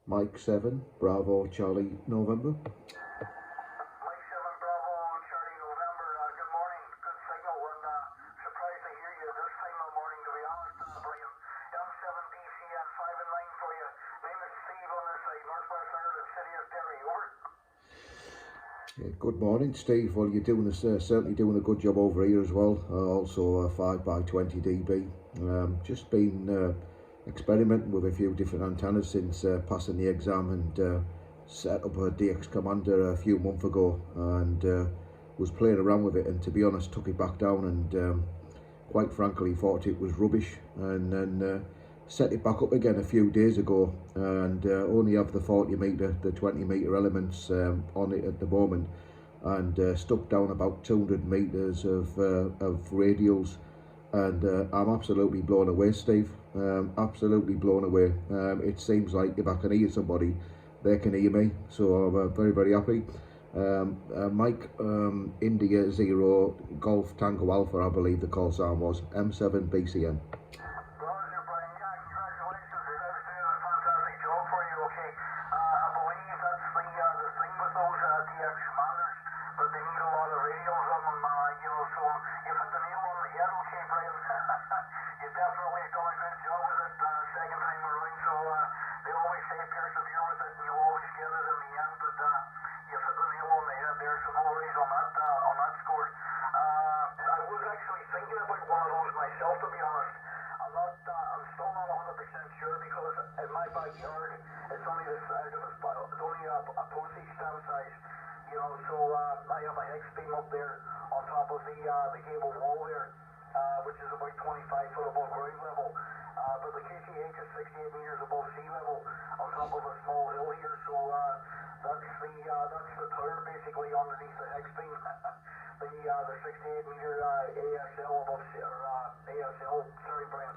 Mike 7, Bravo, Charlie, November. Mike 7 Bravo, Charlie November. Good morning. Good signal. And surprised to hear you this time of the morning, to be honest, Brian. M7BCN 5 and 9 for you. Name is Steve on this side, Northwest Ireland, City of Derry. Over. Yeah, good morning, Steve. Well, you're doing certainly doing a good job over here as well. Also 5x20 dB. Just been experimenting with a few different antennas since passing the exam, and set up a DX Commander a few months ago, and was playing around with it, and to be honest took it back down, and quite frankly thought it was rubbish, and then set it back up again a few days ago, and only have the 40 meter, the 20 meter elements on it at the moment, and stuck down about 200 meters of radials, and I'm absolutely blown away, Steve. Absolutely blown away. It seems like if I can hear somebody, they can hear me, so I'm very, very happy. Mike, India 0 Golf Tango Alpha, I believe the call sign was, M7 BCN. Roger, Brian. Yeah, congratulations. They guys doing a fantastic job for you, okay? I believe that's the thing with those DX Commanders, that they need a lot of radios on them, so you've hit the nail on the head, okay, Brian? You definitely done a good job with it second time around, so they always say persevere with it and you'll always get it in the end, but you've hit the nail on the head there, so no worries on that score. I was actually thinking about one of those myself, to be honest. I'm still not 100% sure, because in my backyard, it's only the size of it's only a postage stamp size, so I have a hex beam up there on top of the gable wall there, which is about 25 foot above ground level, but the QTH is 68 meters above sea level on top of a small hill here, so that's the tower basically underneath the hex beam. The 68 meter ASL above ASL, sorry, Brian.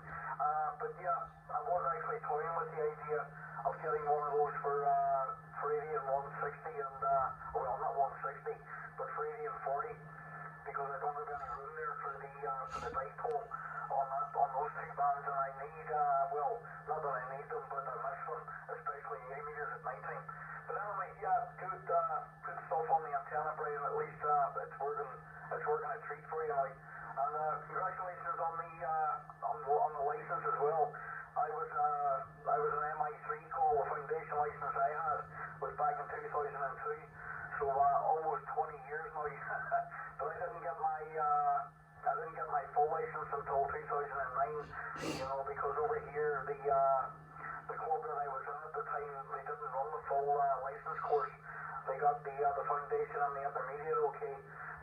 But yeah, I was actually toying with the idea of getting one of those for 80 and 160, and well, not 160, but for 80 and 40, because I don't have any room there for the dipole on those two bands, and I need well, not that I need them, but I miss them, especially 80 meters at night time. But anyway, yeah, good stuff on the antenna, Brian. At least it's working a treat for you, like. And congratulations on the license as well. I was an MI0 call. The foundation license I had was back in 2002, so almost 20 years now. But I didn't get my full license until 2009. Because over here the club that I was in at the time, they didn't run the full license course. They got the foundation and the intermediate okay,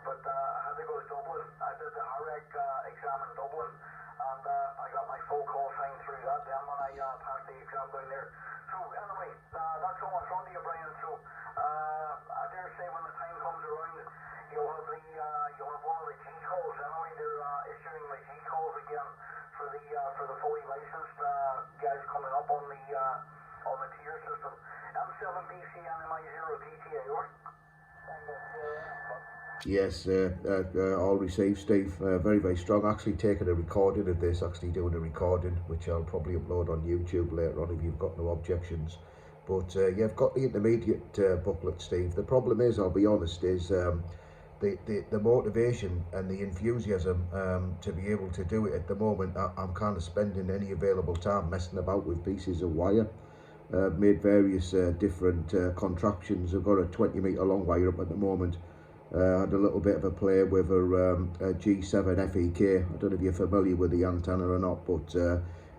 but I had to go to Dublin. I did the HAREC exam in Dublin, and I got my full call sign through that then when I passed the exam down there. So anyway, that's all in front of you, Brian. So I dare say when the time comes around, you'll have one of the G calls. Anyway, they're issuing the G calls again for the fully licensed guys coming up on the tier system. M7BCN MI0GTA, over. Yes, all received, Steve. Very, very strong. Actually taking a recording of this, actually doing a recording, which I'll probably upload on YouTube later on if you've got no objections. But yeah, I've got the intermediate booklet, Steve. The problem is, I'll be honest, is the motivation and the enthusiasm to be able to do it at the moment. I'm kind of spending any available time messing about with pieces of wire. Made various different contraptions. I've got a 20 meter long wire up at the moment. Had a little bit of a play with a G7 FEK. I don't know if you're familiar with the antenna or not, but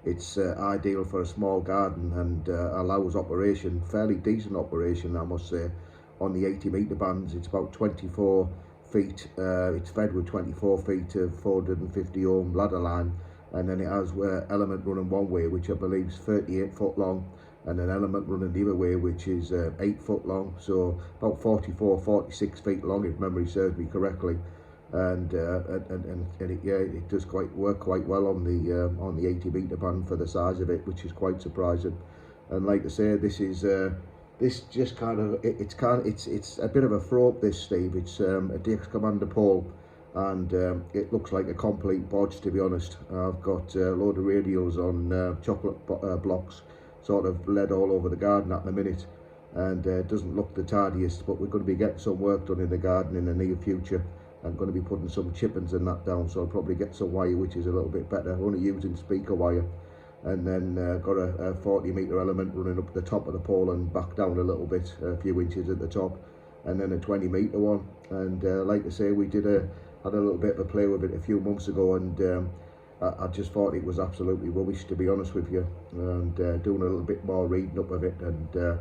it's ideal for a small garden, and allows operation, fairly decent operation, I must say, on the 80 meter bands. It's about 24 feet. It's fed with 24 feet of 450 ohm ladder line, and then it has element running one way, which I believe is 38 foot long, and an element running the other way, which is 8 foot long, so about 46 feet long, if memory serves me correctly. And it does work quite well on the 80 meter band for the size of it, which is quite surprising. And like I say, this is this just kind of it's a bit of a fraud, this, Steve. It's a DX Commander pole, and it looks like a complete bodge, to be honest. I've got a load of radials on chocolate blocks, sort of lead all over the garden at the minute, and doesn't look the tidiest, but we're going to be getting some work done in the garden in the near future. I'm going to be putting some chippings and that down, so I'll probably get some wire which is a little bit better, only using speaker wire, and then got a 40 metre element running up the top of the pole and back down a little bit, a few inches at the top, and then a 20 metre one. And like I say, we had a little bit of a play with it a few months ago, and I just thought it was absolutely rubbish, to be honest with you, and doing a little bit more reading up of it, and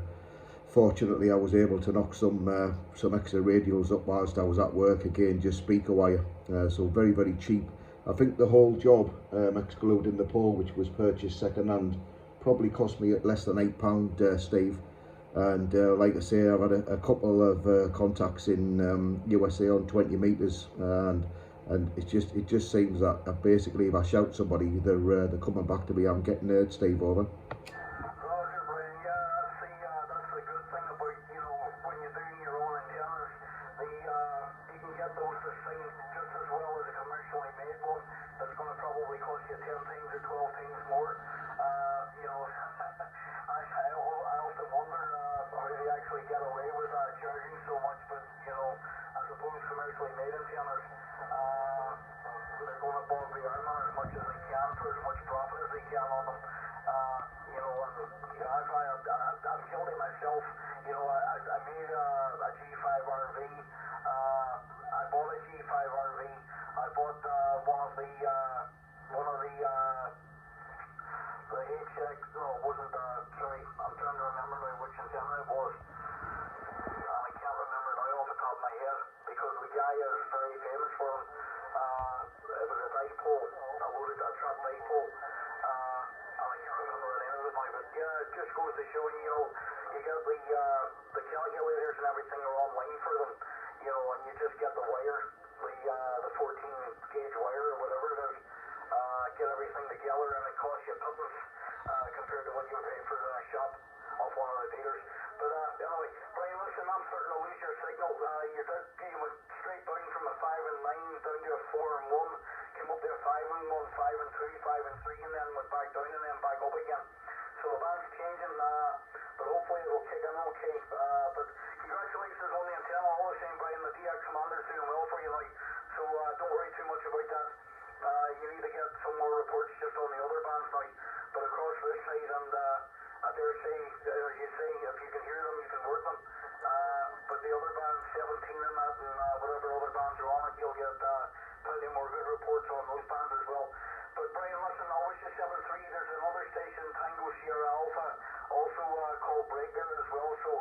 fortunately I was able to knock some extra radials up whilst I was at work, again just speaker wire, so very, very cheap. I think the whole job, excluding the pole which was purchased second hand, probably cost me less than £8, Steve. And like I say, I've had a couple of contacts in USA on 20 metres, and it just seems that basically if I shout somebody, they're coming back to me. I'm getting nerd, Steve, over. Roger, Brian. Yeah, that's the good thing about, you know, when you're doing your own antennas, you can get those to sing just as well as a commercially made one. That's going to probably cost you 10 times or 12 times more. You know, I often wonder how they actually get away with charging so much, but you know, I suppose commercially made antennas, they're going to bog the arm on as much as they can for as much profit as they can on them. You know, and yeah, I've killed it myself. You know, I made a G5RV. I bought a G5RV. I bought one of the HX. No, it wasn't. Sorry, I'm trying to remember now which antenna it was. I can't remember now off the top of my head because the guy is very famous for him. It was a dipole, a loaded trap dipole. And I can't remember the name of it now, but yeah, it just goes to show you, you know, you get the calculators and everything are online for them, you know, and you just get the wire, the 14 gauge wire or whatever it is, get everything together, and it costs you pittance compared to what you pay for the shop off one of the dealers. But anyway, Brian, listen, I'm starting to lose your signal. You went straight down from a 5 and 9 down to a 4 and 1, came up to a 5 and 1, 5 and 2, 5 and 3, and then went back down and then back up again. So the band's changing, but hopefully it'll kick in okay. But congratulations on the antenna all the same, Brian. The DX Commander's doing well for you now, so don't worry too much about that. You need to get some more reports just on the other bands now, but across this side, and I dare say, as you say, if you can hear them, you can work them. But the other bands, 17 and that, and whatever other bands are on it, you'll get plenty more good reports on those bands as well. But Brian, listen, I wish you 7-3. There's another station, Tango Sierra Alpha, also called Breaker as well. So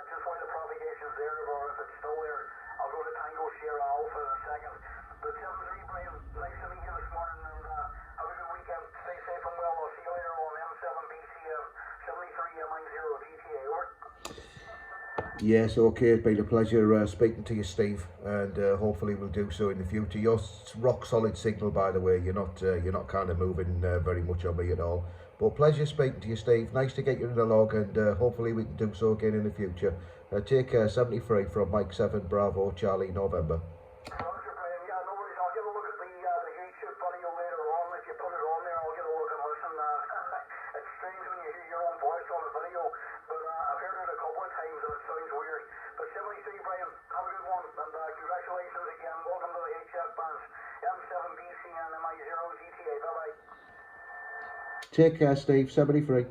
just while the propagation's there, or if it's still there, I'll go to Tango Sierra Alpha in a second. But 7-3, Brian, nice to meet you this morning, and have a good weekend. Stay safe and well. I'll see you later on M7BCM 73 MI0GTA. Over. Yes, okay, it's been a pleasure speaking to you, Steve, and hopefully we'll do so in the future. You're rock solid signal, by the way. You're not kind of moving very much on me at all. But pleasure speaking to you, Steve. Nice to get you in the log, and hopefully we can do so again in the future. Take care. 73 from Mike 7 Bravo Charlie November. Roger, Brian. Yeah, no worries. I'll get a look at the YouTube video later on. If you put it on there, I'll get a look and listen. It's strange when you hear your own voice on the video, but I've heard it a couple of times and it sounds weird. But 73, Brian, have a good one, and congratulations again. Welcome to the HF bands, M7BC and MI0GTA. Bye-bye. Take care, Steve. 73.